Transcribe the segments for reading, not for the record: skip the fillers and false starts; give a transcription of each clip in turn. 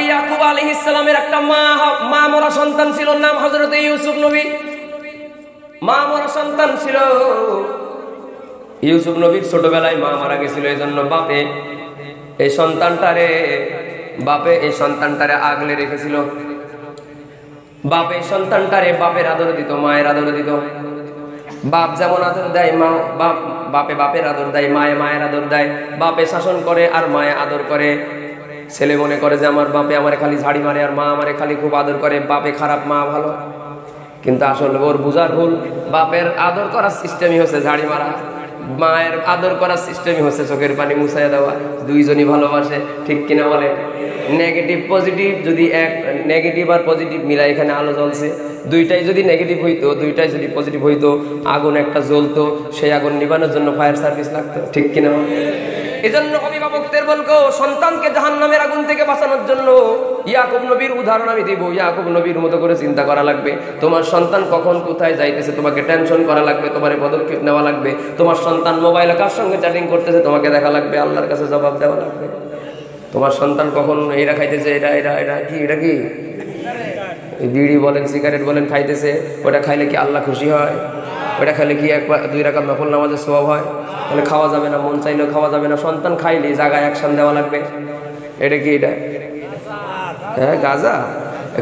ইয়াকুব আলাইহিস সালামের একটা মা মরা সন্তান ছিল, নাম হযরত ইউসুফ নবী। মা মরা সন্তান ছিল। ইউসুফ নবীর ছোটবেলায় মা মারা গেছিল, এজন্য বাপে এই সন্তানটারে আগলে রেখেছিল। বাপে সন্তানটারে বাপের আদর দিত, মায়ের আদর দিত। বাপ যেমন আদর দেয় মা, বাপের আদর দেয়, মায়ের আদর দেয়। বাপে শাসন করে আর মায়ে আদর করে। ছেলে মনে করে যে আমার বাপে আমারে খালি ঝাড়ি মারে আর মা আমারে খালি খুব আদর করে, বাপে খারাপ মা ভালো। কিন্তু আসলে ওর বুঝার ভুল। বাপের আদর করার সিস্টেমই হচ্ছে ঝাড়ি মারা, মায়ের আদর করার সিস্টেমই হচ্ছে চোখের পানি মুছাইয়া দেওয়া। দুইজনই ভালোবাসে, ঠিক কিনা বলে? নেগেটিভ পজিটিভ যদি নেগেটিভ আর পজিটিভ মিলা এখানে আলো জ্বলছে, দুইটাই যদি নেগেটিভ হইতো, দুইটাই যদি পজিটিভ হইতো, আগুন একটা জ্বলতো, সেই আগুন নিবানোর জন্য ফায়ার সার্ভিস লাগতো, ঠিক কিনা? এজন্য অভিভাবকদের বলবো, সন্তানকে জাহান্নামের আগুন থেকে বাঁচানোর জন্য ইয়াকুব নবীর উদাহরণ আমি দিব। ইয়াকুব নবীর মতো করে চিন্তা করা লাগবে। তোমার সন্তান কখন কোথায় যাইতেছে তোমাকে টেনশন করা লাগবে, তোমার পদক্ষেপ নেওয়া লাগবে। তোমার সন্তান মোবাইলে কার সঙ্গে চ্যাটিং করতেছে তোমাকে দেখা লাগবে, আল্লাহর কাছে জবাব দেওয়া লাগবে। তোমার সন্তান কখন এরা খাইতেছে, এটা কি বিড়ি বলেন সিগারেট বলেন খাইতেছে, ওটা খাইলে কি আল্লাহ খুশি হয়? ওটা খাইলে কি একবার 2 রাকাত নফল নামাজের সওয়াব হয়? তাহলে খাওয়া যাবে না, মন চাইলেও খাওয়া যাবে না। সন্তান খাইলে জায়গায় অ্যাকশন দেওয়া লাগবে। এটা কি? হ্যাঁ, গাঁজা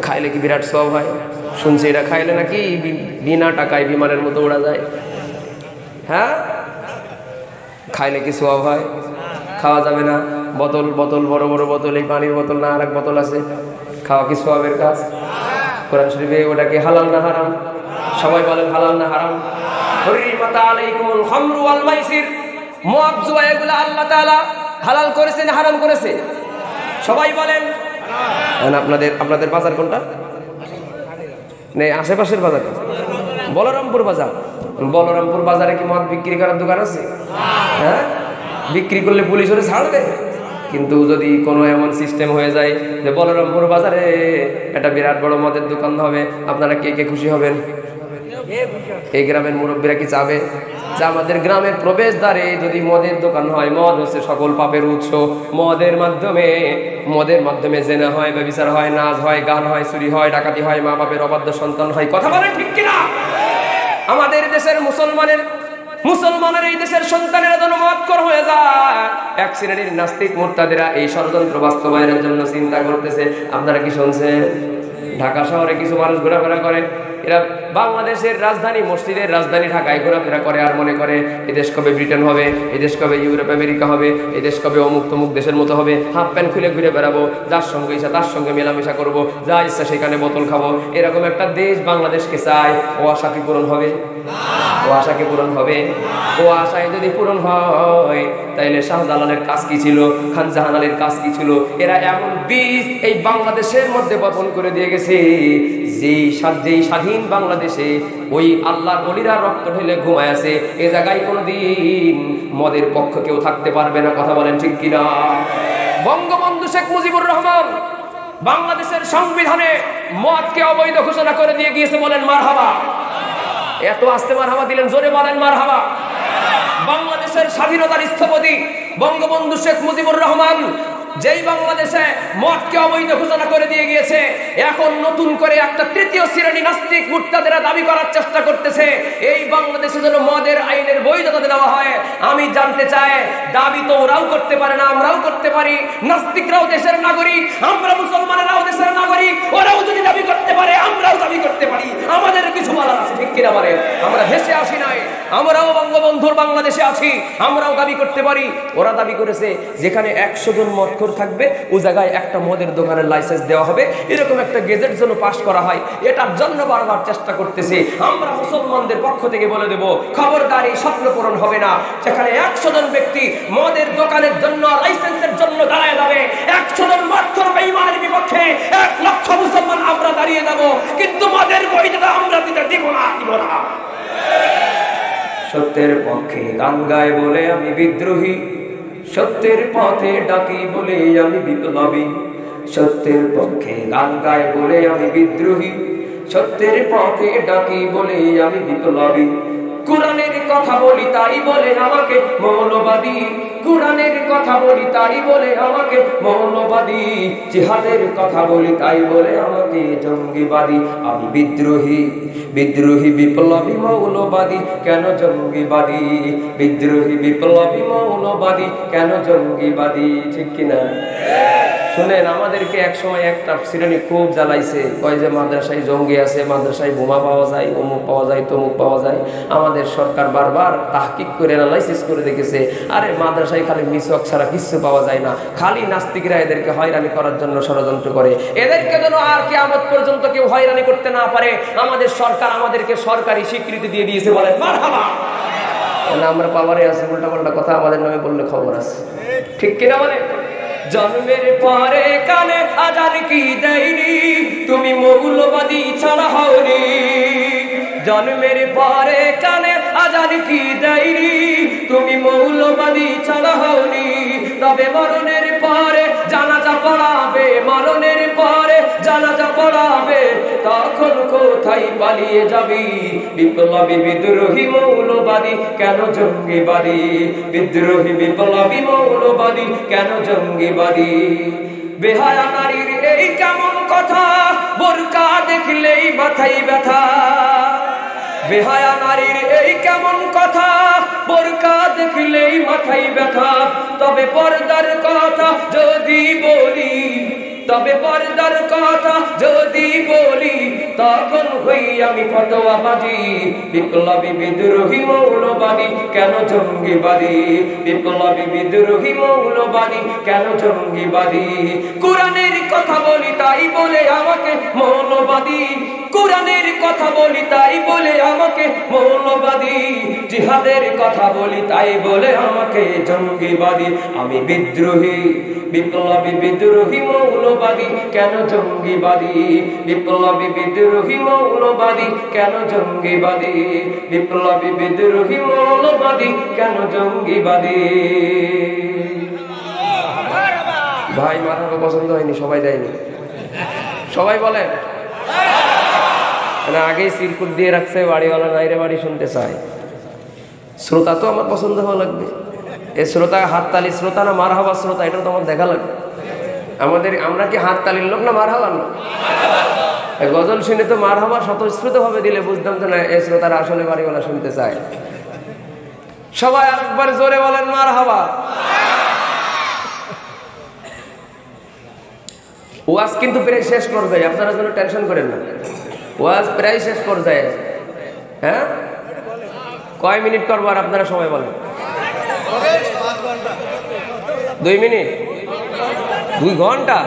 খাইলে কি বিরাট সওয়াব হয়? শুনছি এটা খাইলে নাকি বিনা টাকায় বিমানের মতো উড়া যায়। হ্যাঁ, খাইলে কি সওয়াব হয়? খাওয়া যাবে না। বোতল বড় বড় বোতল, এই পানির বোতল না আর এক বোতল আছে, খাওয়া কি সওয়াবের কাজ? কোরআন শরীফে ওটা কি হালাল না হারাম? সবাই বলেন হালাল না হারাম? হুররিমাত আলাইকুমুল খামরু ওয়াল মাইসির, মদ জুয়া এগুলো আল্লাহ তাআলা হালাল করেছে না হারাম করেছে? সবাই বলেন। আপনাদের বাজার কোনটা? নেই, আশেপাশের বাজার বলরামপুর বাজার। বলরামপুর বাজারে কি মদ বিক্রি করার দোকান আছে? হ্যাঁ, বিক্রি করলে পুলিশ ওরে ছাড় দেয়। কিন্তু যদি কোনো এমন সিস্টেম হয়ে যায় যে বলরামপুর বাজারে একটা বিরাট বড় মদের দোকান হবে, আপনারা কে খুশি হবেন? এই গ্রামের মুরব্বীরা কি চাবে যে আমাদের গ্রামের প্রবেশদ্বারে যদি মদের দোকান হয়? মদ হচ্ছে সকল পাপের উৎস। মদের মাধ্যমে জেনা হয়, ব্যভিচার হয়, নাচ হয়, গান হয়, চুরি হয়, ডাকাতি হয়, মা বাপের অবাধ্য সন্তান হয়। কথা বলেন ঠিক কিনা? আমাদের দেশের মুসলমানের এই দেশের সন্তানেরা যেন মদখোর হয়ে যায়। এক শ্রেণীর নাস্তিক মুরতাদেরা এই ষড়যন্ত্র বাস্তবায়নের জন্য চিন্তা করতেছে। আপনারা কি শুনছেন? ঢাকা শহরে কিছু মানুষ ঘোরাফেরা করে, এরা বাংলাদেশের রাজধানী, মসজিদের রাজধানী ঢাকায় ঘোরাফেরা করে আর মনে করে এদেশ কবে ব্রিটেন হবে, এদেশ কবে ইউরোপ আমেরিকা হবে, এদেশ কবে অমুক তমুক দেশের মতো হবে। হাফ প্যান্ট খুলে ঘুরে বেড়াবো, যার সঙ্গে ইচ্ছা তার সঙ্গে মেলামেশা করবো, যা ইচ্ছা সেখানে বোতল খাবো। এরকম একটা দেশ বাংলাদেশকে চায়। ও আশা কি পূরণ হবে? ও আশা কি পূরণ হবে? ও আশায় যদি পূরণ হয় তাইলে শাহজালালের কাজ কি ছিল, খান জাহান আলীর কাজ কি ছিল? এরা এমন বীজ এই বাংলাদেশের মধ্যে বপন করে দিয়ে গেছে, যেই স্বাধীন বাংলাদেশে ওই আল্লাহর ওলিরা রক্ত ঢেলে ঘুমায় আছে, এ জায়গায় কোনোদিন মদের পক্ষ কেউ থাকতে পারবে না। কথা বলেন ঠিক কিনা? বঙ্গবন্ধু শেখ মুজিবুর রহমান বাংলাদেশের সংবিধানে মদকে অবৈধ ঘোষণা করে দিয়ে গিয়েছে। বলেন মারহাবা। এত আস্তে মারহাবা দিলেন, জোরে বলেন মারহাবা। বাংলাদেশের স্বাধীনতার স্থপতি বঙ্গবন্ধু শেখ মুজিবুর রহমান যেই বাংলাদেশে মদকে অবৈধ ঘোষণা করে দিয়ে গিয়েছে, এখন নতুন করে একটা তৃতীয় শ্রেণী নাস্তিক মুরতাদেরা দাবি করার চেষ্টা করতেছে এই বাংলাদেশে যেন মদের আইনের বৈধতা দেওয়া হয়। আমি জানতে চাই, দাবি তো ওরাও করতে পারে না, আমরাও করতে পারি। নাস্তিকরাও দেশের নাগরিক, আমরা মুসলমানেরাও দেশের নাগরিক। ওরাও যদি দাবি করতে পারে, আমরাও দাবি করতে পারি। আমাদের কিছু বলার আছে, ঠিক কিনা বলে? আমরা দেশে আসি নাই, আমরাও বঙ্গবন্ধুর বাংলাদেশে আছি, আমরাও দাবি করতে পারি। ওরা দাবি করেছে যেখানে 100 জন মদ থাকবে ও জায়গায় একটা মদের দোকানের লাইসেন্স দেওয়া হবে, এরকম একটা গেজেট যেন পাস করা হয়। এটার জন্য বারবার চেষ্টা করতেছে। আমরা মুসলমানদের পক্ষ থেকে বলে দেব, খবরদার, এই স্বপ্ন পূরণ হবে না। যেখানে 100 জন ব্যক্তি মদের দোকানের জন্য লাইসেন্সের জন্য দাঁড়ায় যাবে, 100 জন মাত্র বেঈমানের বিপক্ষে 1 লক্ষ মুসলমান আমরা দাঁড়িয়ে যাব, কিন্তু মদের বৈধতা আমরা দিতে দিব না। সত্যের পক্ষে গান গায় বলে আমি বিদ্রোহী, সত্যের পথে ডাকি বলে আমি বিপ্লবী। সত্যের পক্ষে গান গায় বলে আমি বিদ্রোহী, সত্যের পথে ডাকি বলে আমি বিপ্লবী। কোরআনের কথা বলি তাই বলে আমাকে মৌলবাদী, কুরআনের কথা বলি তাই বলে আমাকে মৌলবাদী, জিহাদের কথা বলি তাই বলে আমাকে জঙ্গিবাদী। আমি বিদ্রোহী, বিদ্রোহী বিপ্লবী মৌলবাদী, কেন জঙ্গিবাদী? বিদ্রোহী বিপ্লবী মৌলবাদী, কেন জঙ্গিবাদী? ঠিক কিনা? শুনেন, আমাদেরকে এক সময় একটা শ্রেণী খুব জ্বালাইছে, কয় যে মাদ্রাসায় জঙ্গি আছে, মাদ্রাসায় বোমা পাওয়া যায়, অমুক পাওয়া যায়, তমুক পাওয়া যায়। আমাদের সরকার বারবার তাহকিক করে অ্যানালাইসিস করে দেখেছে, আরে মাদ্রাসায় খালি মিসওয়াক ছাড়া কিচ্ছু পাওয়া যায় না, খালি নাস্তিকরা এদেরকে হয়রানি করার জন্য ষড়যন্ত্র করে। এদেরকে যেন আর কিয়ামত পর্যন্ত কেউ হয়রানি করতে না পারে, আমাদের সরকার আমাদেরকে সরকারি স্বীকৃতি দিয়ে দিয়েছে। বলেন মারহাবা। আমরা পাওয়ারে আছে, উল্টাপাল্টা কথা আমাদের নামে বললে খবর আছে, ঠিক কিনা বলে? জন্মের পরে কানে আজান কি দেয়নি, তুমি মৌলবাদী ছাড়া হওনি। জন্মের পরে কানে আজান কি দেয়নি, তুমি মৌলবাদী ছাড়া হওনি। তবে মরণের পরে জানাজা পড়াবে, মরণের পরে জানাজা পড়াবে, তখন কোথায় পালিয়ে যাবি? বিপ্লবী বিদ্রোহী মৌলবাদী, কেন জঙ্গিবাদী? বিদ্রোহী বিপ্লবী মৌলবাদী, কেন জঙ্গিবাদী? বেহায়া নারীর এই কেমন কথা, বোরকা দেখলেই মাথায় ব্যথা। বেহায়া নারীর এই কেমন কথা, বোরকা দেখলেই মাথায় ব্যথা। তবে পর্দার কথা যদি বলি, তবে পর্দার কথা যদি বলি, তখন হই আমি ফতোয়াবাজি। বিপ্লবী বিদ্রোহী মৌলবাদী, কেন জঙ্গিবাদী? বিপ্লবী বিদ্রোহী মৌলবাদী, কেন জঙ্গিবাদী? কুরআনের কথা বলি তাই বলে আমাকে মৌলবাদী, কুরআনের কথা বলি তাই বলে আমাকে মৌলবাদী। জিহাদের কথা বলি তাই বলে আমাকে জঙ্গিবাদী। আমি বিদ্রোহী, বিপ্লবী বিদ্রোহী মৌলবাদী, কেন জঙ্গিবাদী? বিপ্লবী বিদ্রোহী মৌলবাদী, কেন জঙ্গিবাদী? বিপ্লবী বিদ্রোহী মৌলবাদী, কেন জঙ্গিবাদী? ভাই মারাকে পছন্দ হয়নি, সবাই দেয়নি, সবাই বলেন না। আগেই সিরকুট দিয়ে রাখছে, বাড়িওয়ালা নাইরে বাড়ি শুনতে চায়। শ্রোতা তো আমার পছন্দ হওয়া লাগবে। এই শ্রোতা হাততালি শ্রোতা না মারহাবা শ্রোতা, এটা তো আমার দেখা লাগবে। আমরা কি হাততালির লোক না মারহাবার লোক? গজল শুনে তো মারহাবা স্বতঃস্ফূর্ত ভাবে দিলে বুঝতাম যে না, এই শ্রোতারা আসলে বাড়িওয়ালা শুনতে চায়। সবাই আরেকবার জোরে বলেন মারহাবা। ওয়াজ কিন্তু প্রায় শেষ পর্যায়ে, আপনারা কোনো টেনশন করেন না, ওয়াজ প্রায় শেষ পর্যায়ে। হ্যাঁ, কয় মিনিট করবো আর আপনারা সময় বলেন? 2 মিনিট, 2 ঘন্টা?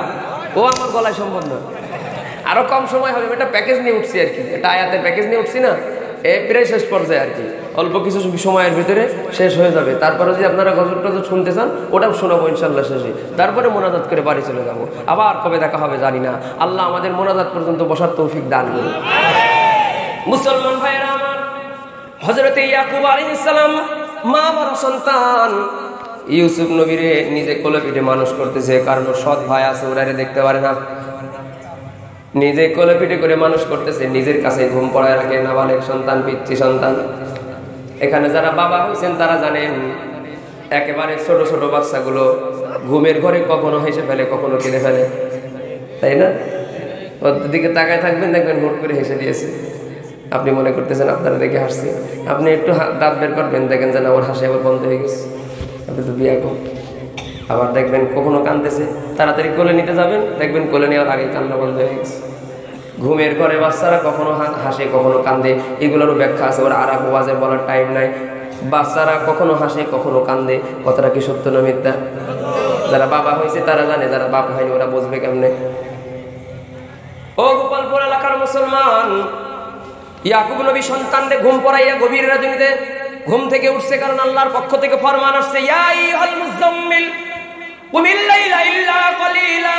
ও আমার গলায় সম্ভব না, আরো কম সময় হবে। এটা প্যাকেজ নিয়ে উঠছি আর কি, এটা আয়াতের প্যাকেজ নিয়ে উঠছি না, এই প্রায় শেষ পর্যায়ে আর কি, অল্প কিছু সময়ের ভিতরে শেষ হয়ে যাবে। তারপরে যদি আপনারা গজল টজল শুনতে চান, ওটাও শোনাবো ইনশাল্লাহ শেষে। তারপরে মোনাজাত করে বাড়ি চলে যাবো। আবার কবে দেখা হবে জানি না। আল্লাহ আমাদের মোনাজাত পর্যন্ত বসার তৌফিক দান করুন। মুসলমান ভাইয়েরা আমার, হযরতে ইয়াকুব আলাইহিস সালাম মা বড় সন্তান ইউসুফ নবীরে নিজে কোলে পিঠে মানুষ করতেছে, কারণ সৎ ভাই আছে, ওরারে দেখতে পারে না। নিজে কোলে পিঠে করে মানুষ করতেছে, নিজের কাছে ঘুম পড়ায় রাখে, নাবালেক সন্তান, পিচ্চি সন্তান। এখানে যারা বাবা হয়েছেন তারা জানেন, একেবারে ছোট ছোট বাচ্চাগুলো ঘুমের ঘরে কখনো হেসে ফেলে, কখনো কেঁদে ফেলে, তাই না? ওর দিকে তাকায় থাকবেন, দেখবেন হুট করে হেসে দিয়েছে। আপনি মনে করতেছেন আপনারা দেখে হাসছি, আপনি একটু দাঁত বের করবেন, দেখেন যেন ওর হাসি আবার বন্ধ হয়ে গেছে, আপনি তো বিয়া কম। আবার দেখবেন কখনো কাঁদতেছে, তাড়াতাড়ি কোলে নিতে যাবেন, দেখবেন কোলে নেওয়ার আগে কান্না বন্ধ হয়ে গেছে। ঘুমের ঘরে বাচ্চারা কখনো হাসে, কখনো কান্দে, এগুলোরও ব্যাখ্যা আছে, ওরা আর ওয়াজে বলার টাইম নাই। বাচ্চারা কখনো হাসে, কখনো কান্দে, কথাটা কি সত্য না মিথ্যা? যারা বাবা হয়েছে তারা জানে, যারা বাপ হয়নি ওরা বুঝবে কেমনে? ও গোপালপুর এলাকার মুসলমান, ইয়াকুব নবী সন্তানদের ঘুম পড়াইয়া গভীর রাজনীতিতে ঘুম থেকে উঠছে, কারণ আল্লাহর পক্ষ থেকে ফরমান আসছে, ইয়া আইয়ুহাল মুযাম্মিল কুমিল লাইলা ইল্লা কলিলা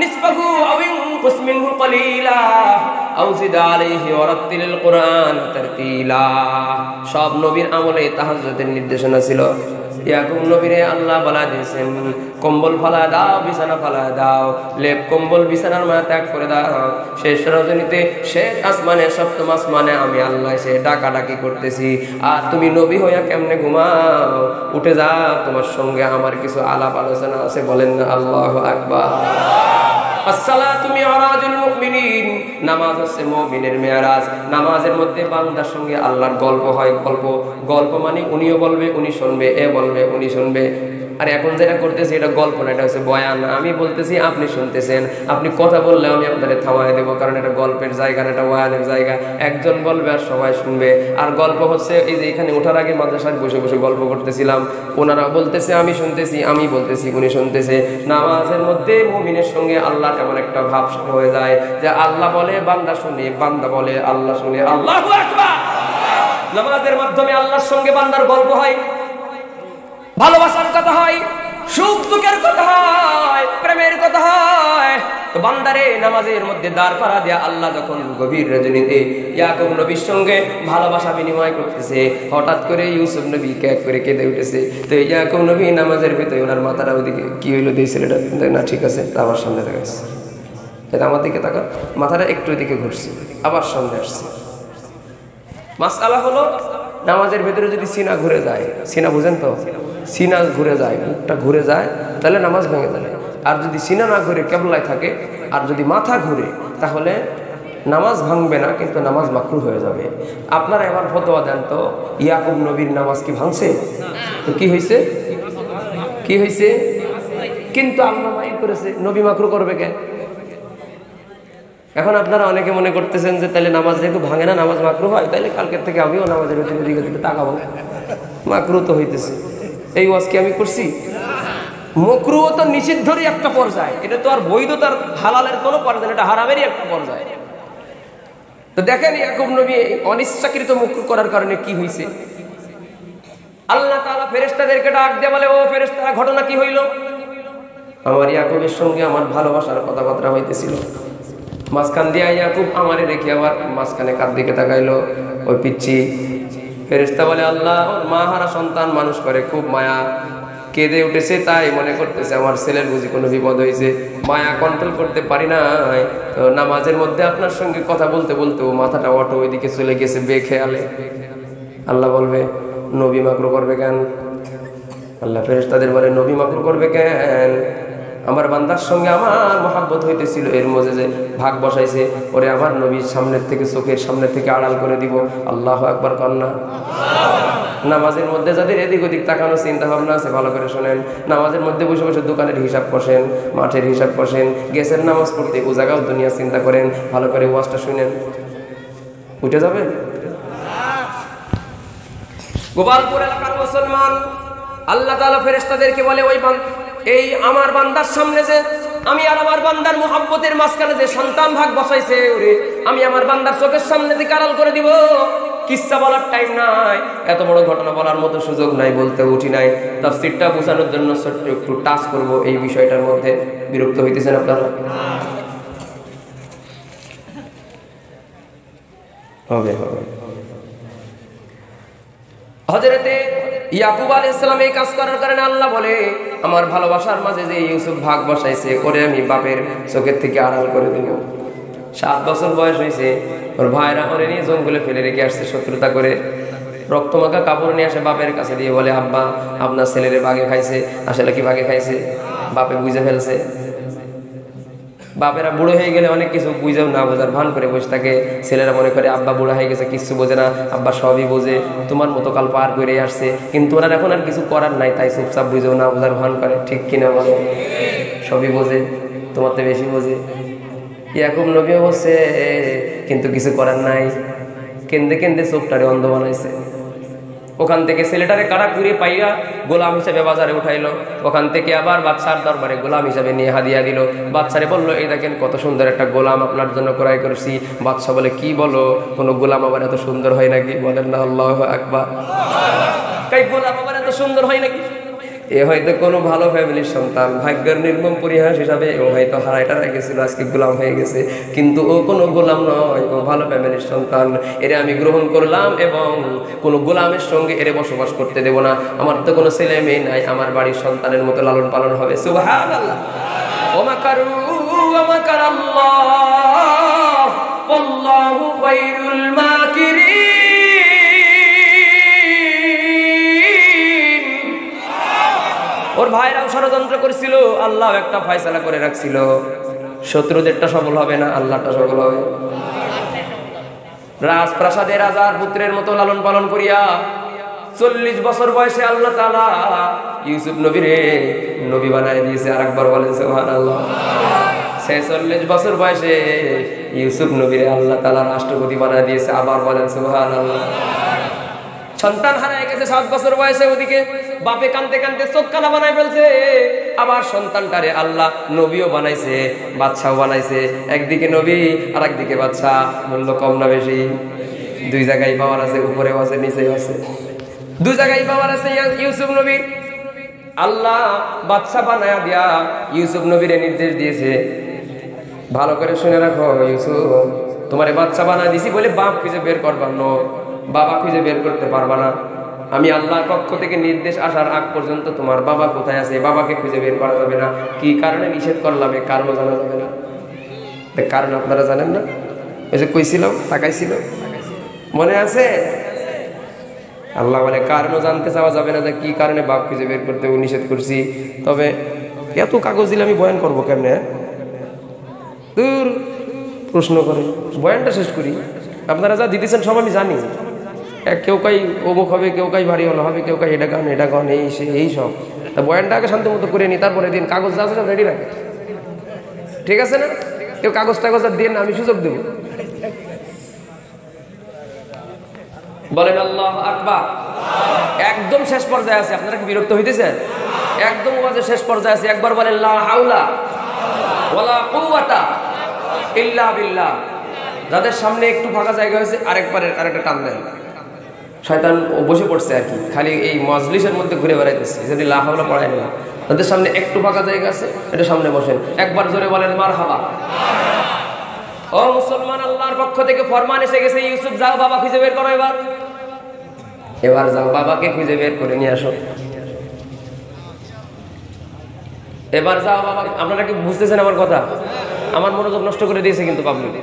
নিসফাহু আও ইনকুস মিনহু কলিলা আও জিদ আলাইহি ওয়ারাত্তিলিল কুরআন তারতিলা। সব নবীর আমলে তাহাজ্জুদের নির্দেশনা ছিল। ইয়াকুব নবীরে আল্লাহ বলা দিয়েছেন, কম্বল ফালা দাও, বিছানা ফালা দাও, লেপ কম্বল বিছানার মায়া ত্যাগ করে দাও। শেষ রজনীতে শেষ আসমানে, সপ্তম আসমানে আমি আল্লাহ সে ডাকাডাকি করতেছি, আর তুমি নবী হইয়া কেমনে ঘুমাও? উঠে যাও, তোমার সঙ্গে আমার কিছু আলাপ আলোচনা আছে। বলেন না আল্লাহু আকবার। আসসালাতু মিরাজুল মুমিনিন, নামাজ হচ্ছে মুমিনের মেরাজ। নামাজের মধ্যে বান্দার সঙ্গে আল্লাহর গল্প হয়। গল্প মানে উনিও বলবে, উনি শুনবে, এ বলবে, উনি শুনবে। আর এখন যেটা করতেছি এটা গল্প না, এটা হচ্ছে বয়ান। আমি বলতেছি, আপনি শুনতেছেন। আপনি কথা বললে আমি আপনাদের থামায় দেবো, কারণ এটা গল্পের জায়গা না, এটা বয়ানের জায়গা। একজন বলবে আর সবাই শুনবে। আর গল্প হচ্ছে এই যে এখানে ওঠার আগে মাদ্রাসায় বসে বসে গল্প করতেছিলাম, ওনারা বলতেছে, আমি শুনতেছি, আমি বলতেছি, উনি শুনতেছে। নামাজের মধ্যে মুমিনের সঙ্গে আল্লাহর এমন একটা ভাব হয়ে যায় যে আল্লাহ বলে বান্দা শুনে, বান্দা বলে আল্লাহ শুনে। আল্লাহু আকবার। নামাজের মাধ্যমে আল্লাহর সঙ্গে বান্দার গল্প হয়, ভালোবাসার কথা হয়, সুখ দুঃখের কথা হয়, প্রেমের কথা হয়। তো বান্দারে নামাজের মধ্যে দাঁড় করা দেয়া আল্লাহ যখন গভীর রজনীতে ইয়াকুব নবীর সঙ্গে ভালোবাসা বিনিময় করতেছে, হঠাৎ করে ইউসুফ নবী ক্যাক করে কেঁদে উঠেছে। তো ইয়াকুব নবী নামাজের ভিতরে ওনার মাথাটা ওদিকে কি হইলো দিয়ে ছেলেটা না, ঠিক আছে, আবার সামনে দেখাচ্ছে, আমার দিকে তাকা, মাথাটা একটু দিকে ঘুরছে, আবার সামনে আসছে। মাসআলা হলো, নামাজের ভেতরে যদি সিনা ঘুরে যায়, সিনা বুঝেন তো, সিনা ঘুরে যায়, মুখটা ঘুরে যায়, তাহলে নামাজ ভেঙে যাবে। আর যদি সিনা না ঘুরে কেবলায় থাকে, আর যদি মাথা ঘুরে, তাহলে নামাজ ভাঙবে না, কিন্তু নামাজ মাকরুহ হয়ে যাবে। আপনারা এবার ফতোয়া দেন তো, ইয়াকুব নবীর নামাজ কি ভাঙছে? তো কি হয়েছে? কি হয়েছে? কিন্তু আল্লাহ মাইন করেছে, নবী মাকরুহ করবে কে? এখন আপনারা অনেকে মনে করতেছেন যে তাহলে নামাজ যেহেতু ভাঙে না, নামাজ মাকরুহ হয়, তাহলে কালকের থেকে আমিও নামাজের দিকে দিকে তাকাবো, মাকরুহ তো হইতেছে। এই ওয়াজ কি আমি করছি? মাকরুহ তো নিষিদ্ধরই একটা পর্যায়, এটা তো আর বৈধতার হালালের কোনো পর্যায়, এটা হারামেরই একটা পর্যায়। তো দেখেন ইয়াকুব নবী অনিচ্ছাকৃত মাকরুহ করার কারণে কি হয়েছে। আল্লাহ তাআলা ফেরেশতাদেরকে ডাক দিয়ে বলে, ও ফেরেশতারা, ঘটনা কি হইল? আমার ইয়াকুবের সঙ্গে আমার ভালোবাসার কথাবার্তা হইতেছিল, মাঝখান দিয়ে ইয়াকুব আমারে দেখি আবার মাঝখানে কার দিকে তাকাইলো, ওই পিচ্ছি। ফেরেশতা বলে, আল্লাহ ওর মা হারা সন্তান মানুষ করে, খুব মায়া, কেঁদে উঠেছে, তাই মনে করতেছে আমার ছেলের বুঝি কোনো বিপদ হয়েছে, মায়া কন্ট্রোল করতে পারি না। তো নামাজের মধ্যে আপনার সঙ্গে কথা বলতে বলতে ও মাথাটা অটো ওইদিকে চলে গেছে বেখেয়ালে। আল্লাহ বলবে, নবী মাকরুহ করবে কেন? আল্লাহ ফেরেশতাদের বলে, নবী মাকরুহ করবে কেন? আমার বান্দার সঙ্গে আমার মহাব্বত হইতেছিল, এর মধ্যে যে ভাগ বসাইছে, ওরে আমার নবীর সামনের থেকে, চোখের সামনে থেকে আড়াল করে দিব। আল্লাহু আকবার কন্যা। নামাজের মধ্যে যাদের এদিক ওদিক তাকানো চিন্তা ভাবনা আছে, ভালো করে শোনেন। নামাজের মধ্যে বসে বসে দোকানের হিসাব কষেন, মাঠের হিসাব কষেন, গেছেন নামাজ পড়তে, ও জায়গাও দুনিয়া চিন্তা করেন, ভালো করে ওয়াজটা শুনেন, উঠে যাবেন। গোপালপুর এলাকার মুসলমান, আল্লাহ তাআলা ফেরেশতাদেরকে বলে, ওই এই আমার বান্দার সামনে যে আমি আর আমার বান্দার মুহাব্বতের মাঝখানে যে সন্তান ভাগ বসাইছে, ওরে আমি আমার বান্দার চোখের সামনে থেকে আড়াল করে দিব। কিচ্ছা বলার টাইম নাই, এত বড় ঘটনা বলার মতো সুযোগ নাই, বলতে উঠি নাই। তাফসীরটা বোঝানোর জন্য ছোট্ট একটু টাচ করব এই বিষয়টার মধ্যে। বিরক্ত হইতেছেন আপনারা? হবে হবে। হযরতে ইয়াকুব আলাইহিস সালাম এই কাজ করার কারণে আল্লাহ বলে, আমার ভালোবাসার মাঝে যে ইউসুফ ভাগ বসাইছে, করে আমি বাপের চোখের থেকে আড়াল করে দেব। 7 বছর বয়স হয়েছে, ওর ভাইরা ওরে নিয়ে জঙ্গলে ফেলে রেখে আসছে শত্রুতা করে। রক্তমাখা কাপড় নিয়ে আসে বাপের কাছে দিয়ে বলে, আব্বা আপনার ছেলেরে বাগে খাইছে। আসলে কি বাগে খাইছে? বাপে বুঝে ফেলছে। বাপেরা বুড়ো হয়ে গেলে অনেক কিছু বুঝেও না বোঝার ভান করে বসে থাকে। ছেলেরা মনে করে আব্বা বুড়ো হয়ে গেছে, কিছু বোঝে না, আব্বা সবই বোঝে, তোমার মতো কাল পার করে আসছে। কিন্তু ওরা এখন আর কিছু করার নাই, তাই চুপচাপ বুঝেও না বোঝার ভান করে। ঠিক কিনা বলে? সবই বোঝে, তোমার তো বেশি বোঝে। ইয়াকুব নবীও বলছে, কিন্তু কিছু করার নাই, কেন্দে কেন্দে চোখটারে অন্ধ বানাইছে। ওখান থেকে ছেলেটারে কারা কুড়ে পাইয়া গোলাম হিসেবে বাজারে উঠাইলো। ওখান থেকে আবার বাদশার দরবারে গোলাম হিসেবে নিয়ে হাদিয়া দিল। বাদশারে বললো, এই দেখেন কত সুন্দর একটা গোলাম আপনার জন্য ক্রয় করেছি। বাদশা বলে, কি বলো, কোনো গোলাম আবার এত সুন্দর হয় নাকি? বলেন না আল্লাহু আকবার। গোলাম আবার এত সুন্দর হয় নাকি? এ হয়তো কোনো ভালো ফ্যামিলির সন্তান, ভাগ্যের নির্মম পরিহাস হিসাবে ও হয়তো হারাইটা গেছিল, আজকে গোলাম হয়ে গেছে, কিন্তু ও কোনো গোলাম নয়, ও ভালো ফ্যামিলির সন্তান। এরে আমি গ্রহণ করলাম এবং কোনো গোলামের সঙ্গে এরে বসবাস করতে দেব না। আমার তো কোনো ছেলে মেয়ে নাই, আমার বাড়ির সন্তানের মতো লালন পালন হবে। সুবহানাল্লাহ। ওয়া মাকারু ওয়া মাকারাল্লাহ ওয়াল্লাহু খায়রুল মাকিরিন। ওর ভাইরাও ষড়যন্ত্র করেছিল, আল্লাহ একটা ফয়সালা করে রাখছিল, শত্রুদেরটা সফল হবে না, আল্লাহটা সফল হবে। রাজপ্রাসাদে রাজার পুত্রের মতো লালন পালন করিয়া 40 বছর বয়সে আল্লাহ তাআলা ইউসুফ নবীরে নবী বানায় দিয়েছে। আরেকবার বলেন সুবহানাল্লাহ। 46 বছর বয়সে ইউসুফ নবীরে আল্লাহ তাআলা রাষ্ট্রপতি বানায় দিয়েছে। আবার বলেন সুবহানাল্লাহ। সন্তান হারায় গেছে 7 বছর বয়সে, ওদিকে বাপে কানতে কানতে চোখ কানা বানায় ফেলছে। আবার সন্তানটারে আল্লাহ নবীও বানাইছে, বাদশাও বানাইছে। একদিকে নবী আর একদিকে বাদশা। মূল্য কম না বেশি? 2 জায়গায় পাওয়ার আছে, উপরেও আছে নিচেও আছে। 2 জায়গায় পাওয়ার আছে ইউসুফ নবীর। আল্লাহ বাদশা বানায়া দিয়া ইউসুফ নবীরে নির্দেশ দিয়েছে, ভালো করে শুনে রাখো ইউসুফ, তোমারে বাদশা বানায় দিছি বলে বাপ খুঁজে বের করবা না, বাবা খুঁজে বের করতে পারবা না। আমি আল্লাহর পক্ষ থেকে নির্দেশ আসার আগ পর্যন্ত তোমার বাবা কোথায় আছে বাবাকে খুঁজে বের করা যাবে না। কি কারণে নিষেধ করলাম এর কারণ জানা যাবে না। কারণ আপনারা জানেন না? ওই যে কইছিল, তাকাইছিল, মনে আছে? আল্লাহ বলে কারণও জানতে চাওয়া যাবে না, যে কি কারণে বাপ খুঁজে বের করতে নিষেধ করছি। তবে এত কাগজ দিলে আমি বয়ান করবো কেমনে? দূর প্রশ্ন করে বয়ানটা শেষ করি। আপনারা যা দিতেছেন সব আমি জানি। কেউ কাই অমুক হবে, কেউ কাই ভারী হলো হবে, কেউ কাই এটা গান এটা গান, এই সে এই সব। তা বয়ানটা আগে শান্ত মতো করে নি, তারপরে দিন। কাগজ যা আছে সব রেডি রাখে, ঠিক আছে না? কেউ কাগজ টাগজ দিন, আমি সুযোগ দেব। বলেন আল্লাহু আকবার। একদম শেষ পর্যায়ে আছে। আপনারা কি বিরক্ত হইতেছেন? একদম ওয়াজের শেষ পর্যায়ে আছে। একবার বলেন লা হাওলা ওয়ালা কুওয়াতা ইল্লা বিল্লাহ। যাদের সামনে একটু ফাঁকা জায়গা হয়েছে আরেকটা টান দেন। শয়তান ও বসে পড়ছে আর কি, খালি এই মজলিসের মধ্যে ঘুরে বেড়াইতেছে, যদি লা হাওলা পড়ায় না। যাদের সামনে একটু ফাঁকা জায়গা আছে এটা সামনে বসেন। একবার জোরে বলেন মারহাবা। ও মুসলমান, আল্লাহর পক্ষ থেকে ফরমান এসে গেছে, ইউসুফ যাও বাবা খুঁজে বের করো। এবার যাও বাবাকে খুঁজে বের করে নিয়ে আসো। এবার যাও বাবা। আপনারা কি বুঝতেছেন আমার কথা? আমার মনোযোগ নষ্ট করে দিয়েছে কিন্তু পাবলিক।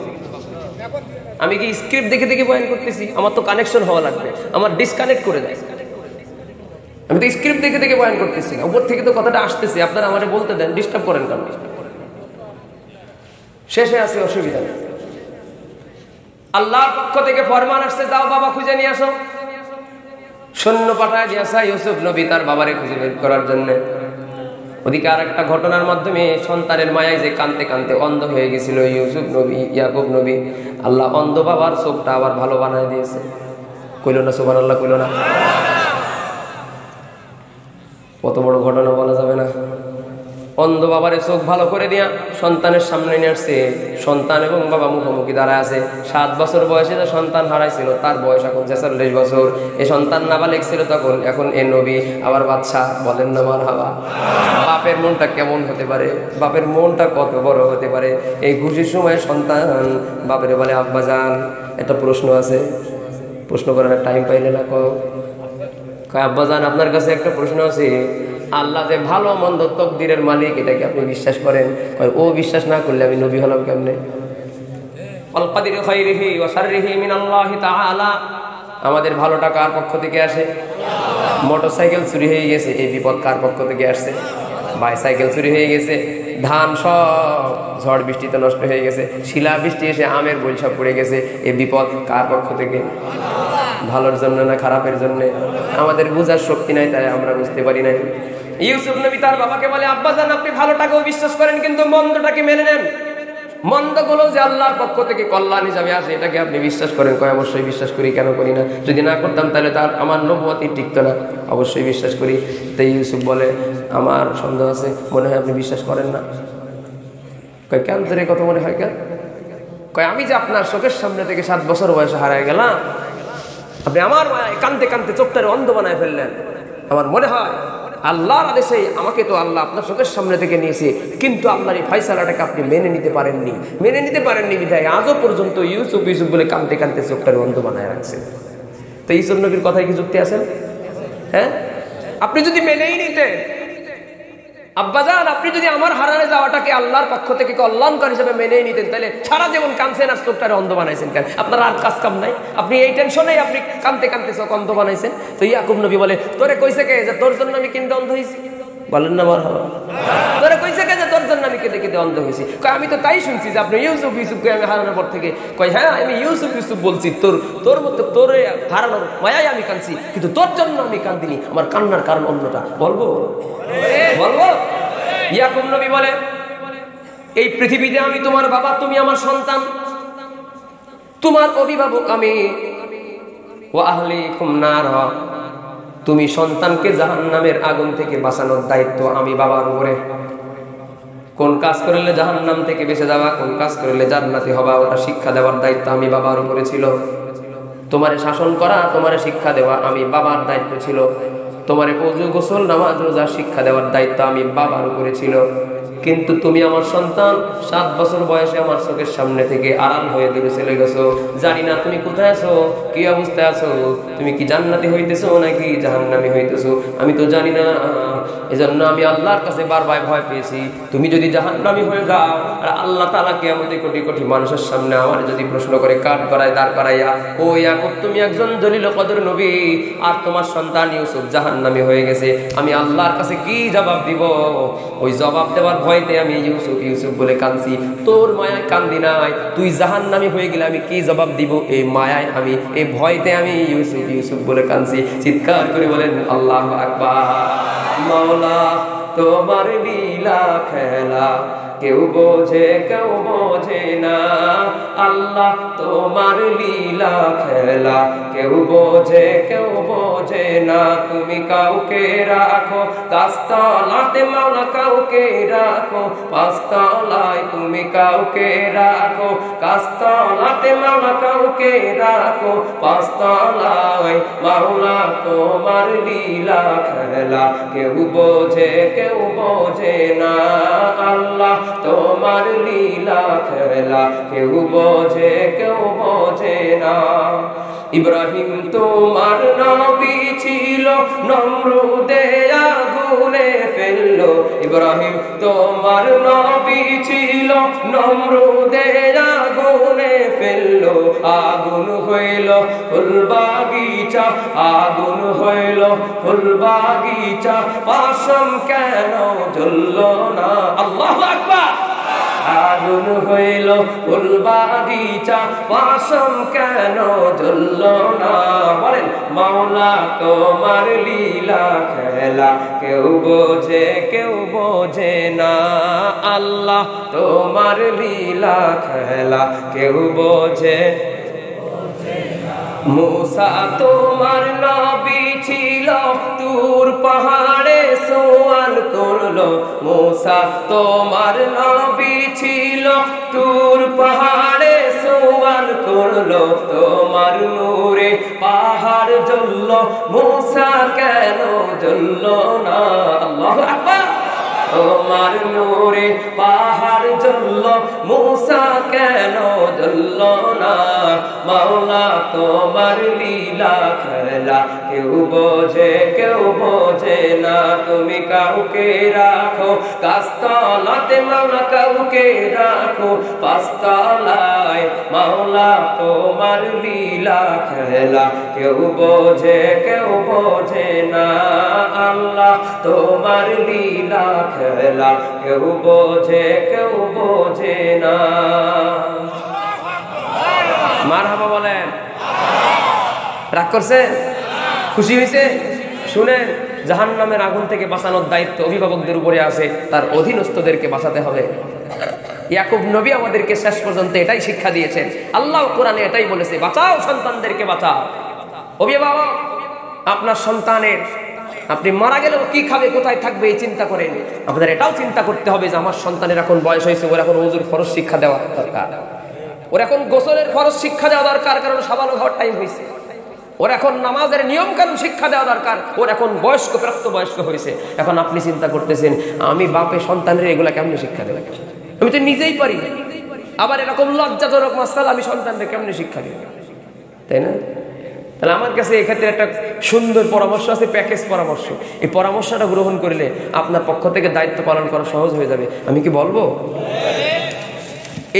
আমি কি স্ক্রিপ্ট দেখে দেখে বয়ান করতেছি? আমার তো কানেকশন হওয়া লাগবে, আমার ডিসকানেক্ট করে দেয়। আমি তো স্ক্রিপ্ট দেখে দেখে বয়ান করতেছি না, উপর থেকে তো কথাটা আসতেছে। আপনারা আমারে বলতে দেন, ডিস্টার্ব করেন কেন? শেষে আছে অসুবিধা নেই। আল্লাহর পক্ষ থেকে ফরমান আসছে, যাও বাবা খুঁজে নিয়ে আসো। সৈন্য পাঠায় দিয়েছে ইউসুফ নবী তার বাবারে খুঁজে বের করার জন্য। ওদিকে আর একটা ঘটনার মাধ্যমে সন্তানের মায়ায় যে কানতে কানতে অন্ধ হয়ে গেছিল ইউসুফ নবী, ইয়াকুব নবী, আল্লাহ অন্ধ বাবার চোখটা আবার ভালো বানায় দিয়েছে। কইল না সুবহানাল্লাহ? কইল না? কত বড় ঘটনা বলা যাবে না। অন্ধ বাবারে চোখ ভালো করে দিয়া সন্তানের সামনে নিয়ে আসছে। সন্তান এবং বাবা মুখোমুখি দাঁড়ায় আছে। 7 বছর বয়সে যে সন্তান হারাইছিল তার বয়স এখন 46 বছর। এই সন্তান নাবালেগ ছিল তখন, এখন এ নবী আবার বাদশা। বলেন না মারহাবা। বাপের মনটা কেমন হতে পারে? বাপের মনটা কত বড় হতে পারে? এই খুশির সময় সন্তান বাপের বলে আব্বা যান। একটা প্রশ্ন আছে, প্রশ্ন করার টাইম পাইলে না কয় আব্বা যান আপনার কাছে একটা প্রশ্ন আছে। আল্লাহ যে ভালো মন্দ তকদিরের মালিক, এটাকে আপনি বিশ্বাস করেন? ও বিশ্বাস না করলে আমি নবী হলাম কেমনে? আল কাদির খাইরিহি ওয়া শাররিহি মিনাল্লাহি তাআলা। আমাদের ভালোটা কার পক্ষ থেকে আসে? মোটরসাইকেল চুরি হয়ে গেছে, এই বিপদ কার পক্ষ থেকে আসছে? বাইসাইকেল চুরি হয়ে গেছে, ধান সব ঝড় বৃষ্টিতে নষ্ট হয়ে গেছে, শিলা বৃষ্টি এসে আমের বইল সব পড়ে গেছে, এই বিপদ কার পক্ষ থেকে? ভালোর জন্য না খারাপের জন্য? আমাদের বুঝার শক্তি নাই, তাই আমরা বুঝতে পারি নাই। ইউসুফ নবী তার বাবাকে বলে আব্বা জান আপনি ভালোটাকেও বিশ্বাস করেন কিন্তু মন্দটাকে মেনে নেন। মন্দগুলো যে আল্লাহর পক্ষ থেকে কল্যাণ হিসাবে আসে এটাকে আপনি বিশ্বাস করেন? কয় অবশ্যই বিশ্বাস করি। কেন করি না? যদি না করতাম তাহলে তার আমার নবুয়তি টিকতো না। অবশ্যই বিশ্বাস করি। তাই ইউসুফ বলে আমার সন্দেহ আছে, মনে হয় আপনি বিশ্বাস করেন না। কয় কেন তোর কথা মনে হয় কেন? কয় আমি যে আপনার চোখের সামনে থেকে 7 বছর বয়সে হারায় গেলাম, আপনি আমার কানতে কানতে চোখটারে অন্ধ বানায় ফেললেন। আমার মনে হয় আল্লাহর আদেশে আমাকে তো আল্লাহ আপনার চোখের সামনে থেকে নিয়েছে, কিন্তু আল্লাহর এই ফয়সালাটাকে আপনি মেনে নিতে পারেননি বিধায় আজও পর্যন্ত ইউসুফ ইউসুফ বলে কাঁদতে কাঁদতে চোখটার অন্ধ বানায় রাখছে। তো ইউসুফ নবীর কথায় কি যুক্তি আছেন? হ্যাঁ, আপনি যদি মেনেই নিতেন, আব্বাজান আপনি যদি আমার হারানে যাওয়াটাকে আল্লাহর পক্ষ থেকে কল্যাণকর হিসেবে মেনেই নিতেন, তাহলে সারা জীবন কাঁদছেন আর চোখটারে অন্ধ বানাইছেন কেন? আপনার আর কাজ কাম নাই, আপনি এই টেনশনেই আপনি কাঁদতে কাঁদতে চোখ অন্ধ বানাইছেন। তো ইয়াকুব নবী বলে, তোরে কইছে কে যে তোর জন্য আমি কিনতে অন্ধ হয়েছি? বলেন না মারহাবা। তোরে কইছে কে যে তোর জন্য আমি কেঁদে কেঁদে অন্ধ হয়েছি? কয় আমি তো তাই শুনছি যে আপনি ইউসুফ ইউসুফকে আমি হারানোর পর থেকে। কয় হ্যাঁ আমি ইউসুফ ইউসুফ বলছি, তোর মতো তোরে হারানোর মায়াই আমি কাঁদছি, কিন্তু তোর জন্য আমি কান্দিনি, আমার কান্নার কারণ অন্যটা। বলবো? ইয়াকুব নবী বলে, এই পৃথিবীতে আমি তোমার বাবা, তুমি আমার সন্তান, তোমার অভিভাবক আমি। ওয়া আহলিকুম নার, তুমি সন্তানকে জাহান্নামের আগুন থেকে বাঁচানোর দায়িত্ব আমি বাবার উপরে। কোন কাজ করলে জাহান্নাম থেকে বেঁচে যাওয়া, কোন কাজ করলে জান্নাতি হবা, ওটা শিক্ষা দেওয়ার দায়িত্ব আমি বাবার উপরে ছিল। তোমারে শাসন করা, তোমারে শিক্ষা দেওয়া আমি বাবার দায়িত্ব ছিল। তোমারে ওযু গোসল নামাজ রোজা শিক্ষা দেওয়ার দায়িত্ব আমি বাবার উপরে ছিল। কিন্তু তুমি আমার সন্তান, 7 বছর বয়সে আমার চোখের সামনে থেকে আড়াল হয়ে দূরে চলে গেছো। জানি না তুমি কোথায় আছো, কি অবস্থায় আছো, তুমি কি জান্নাতি হইতেছো নাকি জাহান্নামী হইতেছো, আমি তো জানি না। এজন্য আমি আল্লাহর কাছে বারবার ভয় পেয়েছি, তুমি যদি জাহান্নামী হয়ে যাও আর আল্লাহ তাআলা কিয়ামতে কোটি কোটি মানুষের সামনে আমার যদি প্রশ্ন করে কাঠ করায় দাঁড় করাইয়া, ও ইয়াকুব তুমি একজন জলিল কদর নবী আর তোমার সন্তান ইউসুফ জাহান্নামী হয়ে গেছে, আমি আল্লাহর কাছে কি জবাব দিব? ওই জবাব দেওয়ার ভয়তে আমি ইউসুফ ইউসুফ বলে কাঁদছি। তোর মায়ায় কান্দি নাই, তুই জাহান্নামী হয়ে গেলে আমি কি জবাব দিব? এই মায়ায় আমি, এই ভয়তে আমি ইউসুফ ইউসুফ বলে কাঁদছি। চিৎকার করে বলেন আল্লাহু আকবার। মাওলা তোমার লীলা খেলা কেউ বোঝে না, আল্লাহ তোমার লীলা খেলা কেউ বোঝে না। তুমি কাউকে রাখো গাছতলাতে মাওলা, কাউকে রাখো পাঁচতলায়, তুমি কাউকে রাখো গাছতলাতে মাওলা, কাউকে রাখো পাঁচতলায়। মাওলা তোমার লীলা খেলা কেউ বোঝে না, আল্লাহ তোমার লীলা খেলা কেউ বোঝে না। ইব্রাহিম তোমার নবী ছিল, নমরুদে আগুনে ফেললো। ইব্রাহিম তোমার নবী ছিল, নমরুদে আগুনে ফেললো। আগুন হইল ফুল বাগিচা, আগুন হইল ফুল বাগিচা, পাশম কেন জ্বললো না? আল্লাহু আকবার। আগুন হইল ফুল বাগিচা, পাশম কেন জ্বললো না? বলেন মাওলা তোমার লীলা খেলা কেউ বোঝে না, আল্লাহ তোমার লীলা খেলা কেউ বোঝে। মুসা তোমার নবী ছিল, তুর পাহাড়ে সওয়াল করলো। মুসা তোমার নবী ছিল, তুর পাহাড়ে সওয়াল করলো। তোমার নূরে পাহাড় জ্বললো, মুসা কেন জ্বললো না? আল্লাহু আকবার। তোমার নূরে পাহাড় জ্বললো, মুসা কেন জ্বললো না? মাওলা তোমার লীলা খেলা কেউ বোঝে না। তুমি কাউকে রাখো গাছতলাতে মাওলা, কাউকে রাখো পাঁচতলায়। মাওলা তোমার লীলা খেলা কেউ বোঝে না, আল্লাহ তোমার লীলা খেলা কেউ বোঝে না। মারহাবা বলেন। রাগ করছে? খুশি হয়েছে? শুনেন, জাহান্নামের আগুন থেকে বাঁচানোর দায়িত্ব অভিভাবকদের উপরে আছে, তার অধীনস্থদেরকে বাঁচাতে হবে। ইয়াকুব নবী আমাদেরকে শেষ পর্যন্ত এটাই শিক্ষা দিয়েছেন। আল্লাহ কোরআনে এটাই বলেছে, বাঁচাও সন্তানদেরকে বাঁচাও। অভিভাবক, আপনার সন্তানের, আপনি মারা গেলেও কি খাবে, কোথায় থাকবে এই চিন্তা করেন। আপনাদের এটাও চিন্তা করতে হবে যে আমার সন্তানের এখন বয়স হয়েছে, ওর এখন ওযুর ফরজ শিক্ষা দেওয়া দরকার, ওর এখন গোসলের ফরজ শিক্ষা দেওয়া দরকার, কারণ সাবালক হওয়ার টাইম হয়েছে। ওর এখন নামাজের নিয়ম কানুন শিক্ষা দেওয়া দরকার। ওর এখন বয়স্ক, প্রাপ্তবয়স্ক হয়েছে। এখন আপনি চিন্তা করতেছেন আমি বাপে সন্তানের এগুলা কেমনে শিক্ষা দেব? আমি তো নিজেই পারি না। আবার এরকম লজ্জাজনক মাসআলা আমি সন্তানকে কেমনে শিক্ষা দেব? তাই না? তাহলে আমার কাছে এক্ষেত্রে একটা সুন্দর পরামর্শ আছে, প্যাকেজ পরামর্শ। এই পরামর্শটা গ্রহণ করলে আপনার পক্ষ থেকে দায়িত্ব পালন করা সহজ হয়ে যাবে। আমি কি বলবো?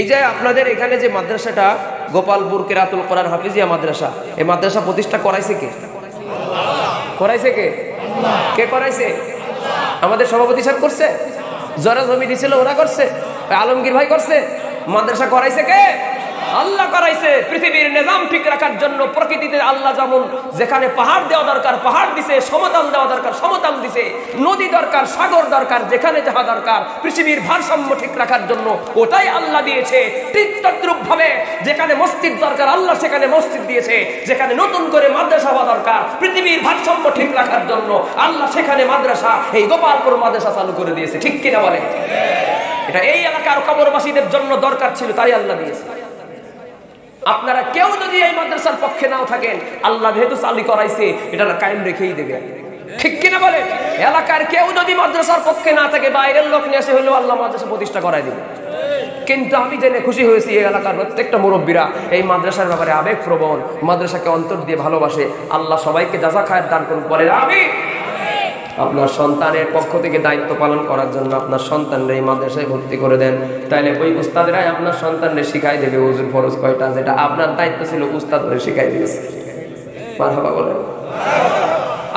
এই যে আপনাদের এখানে যে মাদ্রাসাটা গোপালপুর কেরাতুল কোরআন হাফিজিয়া মাদ্রাসা, এই মাদ্রাসা প্রতিষ্ঠা করাইছে কে? করাইছে কে? কে করাইছে? আমাদের সভাপতি সাহেব করছে? যারা জমি দিছিল ওরা করছে? আলমগীর ভাই করছে? মাদ্রাসা করাইছে কে? আল্লাহ করাইছে। পৃথিবীর নিজাম ঠিক রাখার জন্য প্রকৃতিতে আল্লাহ যেমন যেখানে পাহাড় দেওয়া দরকার পাহাড় দিছে, সমতল দেওয়া দরকার সমতল দিছে, নদী দরকার সাগর দরকার, যেখানে যাহা দরকার পৃথিবীর ভারসাম্য ঠিক রাখার জন্য ওটাই আল্লাহ দিয়েছে। ঠিক তদ্রূপ ভাবে যেখানে মসজিদ দরকার আল্লাহ সেখানে মসজিদ দিয়েছে, যেখানে নতুন করে মাদ্রাসা হওয়া দরকার পৃথিবীর ভারসাম্য ঠিক রাখার জন্য আল্লাহ সেখানে মাদ্রাসা, এই গোপালপুর মাদ্রাসা চালু করে দিয়েছে। ঠিক কিনা বলে? এটা এই এলাকার কবরবাসীদের জন্য দরকার ছিল, তাই আল্লাহ দিয়েছে। আপনারা কেউ যদি এই মাদ্রাসার পক্ষে নাও থাকেন, আল্লাহ যেহেতু চালু করাইছে এটা কায়েম রেখেই দেবে। ঠিক কিনা বলে? এলাকার কেউ যদি মাদ্রাসার পক্ষে না থাকে, বাইরের লোক নিয়ে এসে হলেও আল্লাহ মাদ্রাসা প্রতিষ্ঠা করাই দেবে। কিন্তু আমি জেনে খুশি হয়েছি এই এলাকার প্রত্যেকটা মুরব্বীরা এই মাদ্রাসার ব্যাপারে আবেগপ্রবণ, মাদ্রাসাকে অন্তর দিয়ে ভালোবাসে। আল্লাহ সবাইকে জাযা খায়ের দান করুন, বলে আমিন। আপনার সন্তানের পক্ষ থেকে দায়িত্ব পালন করার জন্য আপনার সন্তানরা এই মাদ্রাসায় ভর্তি করে দেন। তাইলে ওই উস্তাদরাই আপনার সন্তানদের শিখাই দেবে ওযুর ফরজ কয়টা, যেটা আপনার দায়িত্ব ছিল উস্তাদ ধরে শিখাই দিয়েছে। মারহাবা বলেন।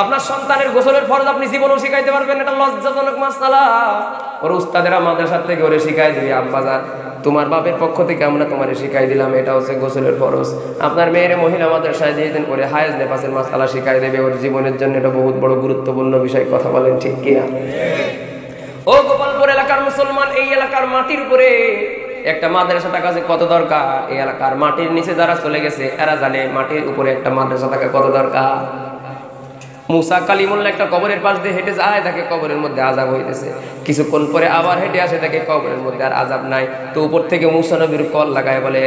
আপনার সন্তানের গোসলের ফরজ আপনি জীবনেও শিখাইতে পারবেন, এটা লজ্জাজনক মাসআলা। ওর উস্তাদেরা মাদ্রাসা থেকে ওরে শিখাই দিবে, আব্বাজান তোমার বাপের পক্ষ থেকে আমরা তোমারে শিখাই দিলাম এটা হচ্ছে গোসলের ফরজ। আপনার মেয়ের মহিলা মাদ্রাসায় দিয়ে দেন, ওরে হায়েজ নেফাসের মাসআলা শিখাই দেবে। ওর জীবনের জন্য এটা বহুত বড় গুরুত্বপূর্ণ বিষয়। কথা বলেন ঠিক কিনা? ও গোপালপুর এলাকার মুসলমান, এই এলাকার মাটির উপরে একটা মাদ্রাসা থাকা যে কত দরকার। এই এলাকার মাটির নিচে যারা চলে গেছে এরা জানে মাটির উপরে একটা মাদ্রাসা থাকা কত দরকার। মুসা কালিমুল্লাহ একটা কবরের পাশ দিয়ে হেঁটে যায়, তাকে কবরের মধ্যে আযাব হইতেছে। কিছুক্ষণ পরে আবার হেঁটে আসে, তাকে কবরের মধ্যে আর আযাব নাই। তো উপর থেকে মুসা নবীর কল লাগায় বলে,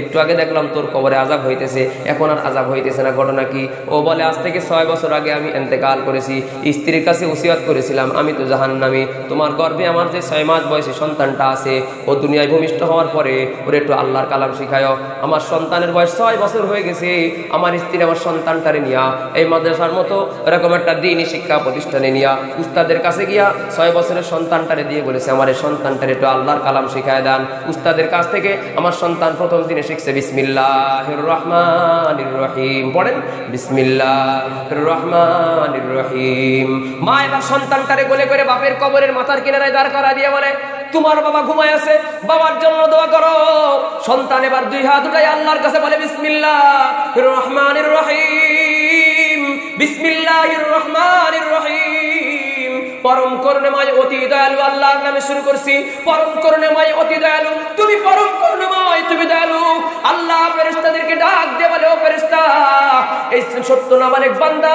একটু আগে দেখলাম তোর কবরে আযাব হইতেছে, এখন আর আযাব হইতেছে না, ঘটনা কি? ও বলে আজ থেকে 6 বছর আগে আমি ইন্তেকাল করেছি, স্ত্রীর কাছে ওসিয়ত করেছিলাম আমি তো জাহান্নামী। তোমার গর্ভে আমার যে 6 মাস বয়সী সন্তানটা আছে ও দুনিয়ায় ভূমিষ্ঠ হওয়ার পরে ওরে একটু আল্লাহর কালাম শিখায়। আমার সন্তানের বয়স 6 বছর হয়ে গেছে, আমার স্ত্রী আমার সন্তানটারে নিয়া এই মাদ্রাসার মতো এরকম একটা দ্বীনি শিক্ষা প্রতিষ্ঠানে নিয়া উস্তাদের কাছে গিয়া 6 বছরের সন্তানটারে দিয়ে বলেছে আমার এই সন্তানটারে একটু আল্লাহর কালাম শিখায় দেন। উস্তাদের কাছ থেকে আমার সন্তান প্রথম দিনে শিখছে বিসমিল্লাহির রহমানির রহিম। পড়েন বিসমিল্লাহির রহমানির রহিম। মা এবার সন্তানটারে কোলে করে বাপের কবরের মাথার কিনারায় দাঁড় করা দিয়ে বলে, তোমার বাবা ঘুমায় আছে, বাবার জন্য দোয়া করো। সন্তান এবার 2 হাত উঠায় আল্লাহর কাছে বলে বিসমিল্লাহির রহমানির রহিম, বিসমিল্লাহির রহমানির রহিম। পরম করুণাময় অতি দয়ালু আল্লাহর নামে শুরু করছি। পরম করুণাময় অতি দয়ালু, তুমি পরম করুণাময়, তুমি দয়ালু। আল্লাহ ফেরেশতাদেরকে ডাক দিয়ে বলে, ও ফেরেশতা, এই সত্য নামের এক বান্দা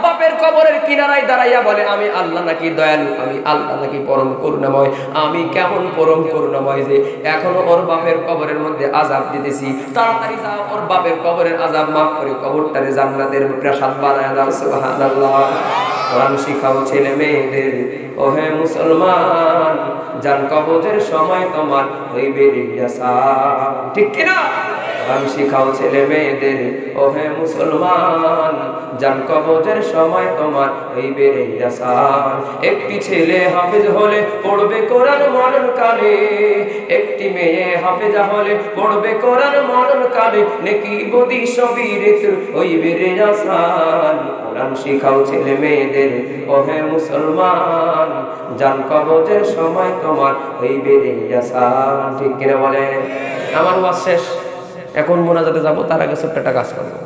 বাপের কবরের কিনারায় দাঁড়াইয়া বলে আমি আল্লাহ নাকি দয়ালু, আমি আল্লাহ নাকি পরম করুণাময়। আমি কেমন পরম করুণাময় যে এখনো ওর বাপের কবরের মধ্যে আযাব দিতেছি। তাড়াতাড়ি যাও, ওর বাপের কবরের আযাব মাফ করে কবরটারে জান্নাতের প্রাসাদ বানায় দাও। সুবহানাল্লাহ। কোরআন শিখাও ছেলে মেয়েদের, ওহে মুসলমান, জান কবজের সময় তোমার হইবে রিয়াসান। ঠিক কিনা? কোরআন শিখাও ছেলে মেয়েদের, ওহে মুসলমান, জান কবজের সময় তোমার হইবে রিয়াসান। একটি ছেলে হাফেজ হলে পড়বে কোরআন মরণ কালে, একটি মেয়ে হাফেজা হলে পড়বে কোরআন মরণ কালে, নেকি বদি সবই ঋতুর হইবে রিয়াসান। কোরআন শিখাও ছেলে মেয়েদের, ওহে মুসলমান, জান কবজের সময় তোমার হইবে রিয়াসান। ঠিক কিনা বলে? আমার ওয়াজ শেষ, এখন মোনাজাতে যাবো, তার আগে ছোট্ট একটা কাজ করবো,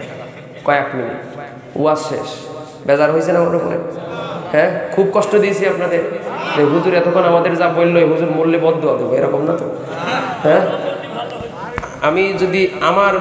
কয়েক মিনিট। ওয়াজ শেষ, বেজার হয়েছে না আমার উপরে? হ্যাঁ, খুব কষ্ট দিয়েছি আপনাদের। হুজুর এতক্ষণ আমাদের যা বললো, হুজুর মূল্যে বদ্ধ দেবো, এরকম না তো? হ্যাঁ, আমি যদি আমার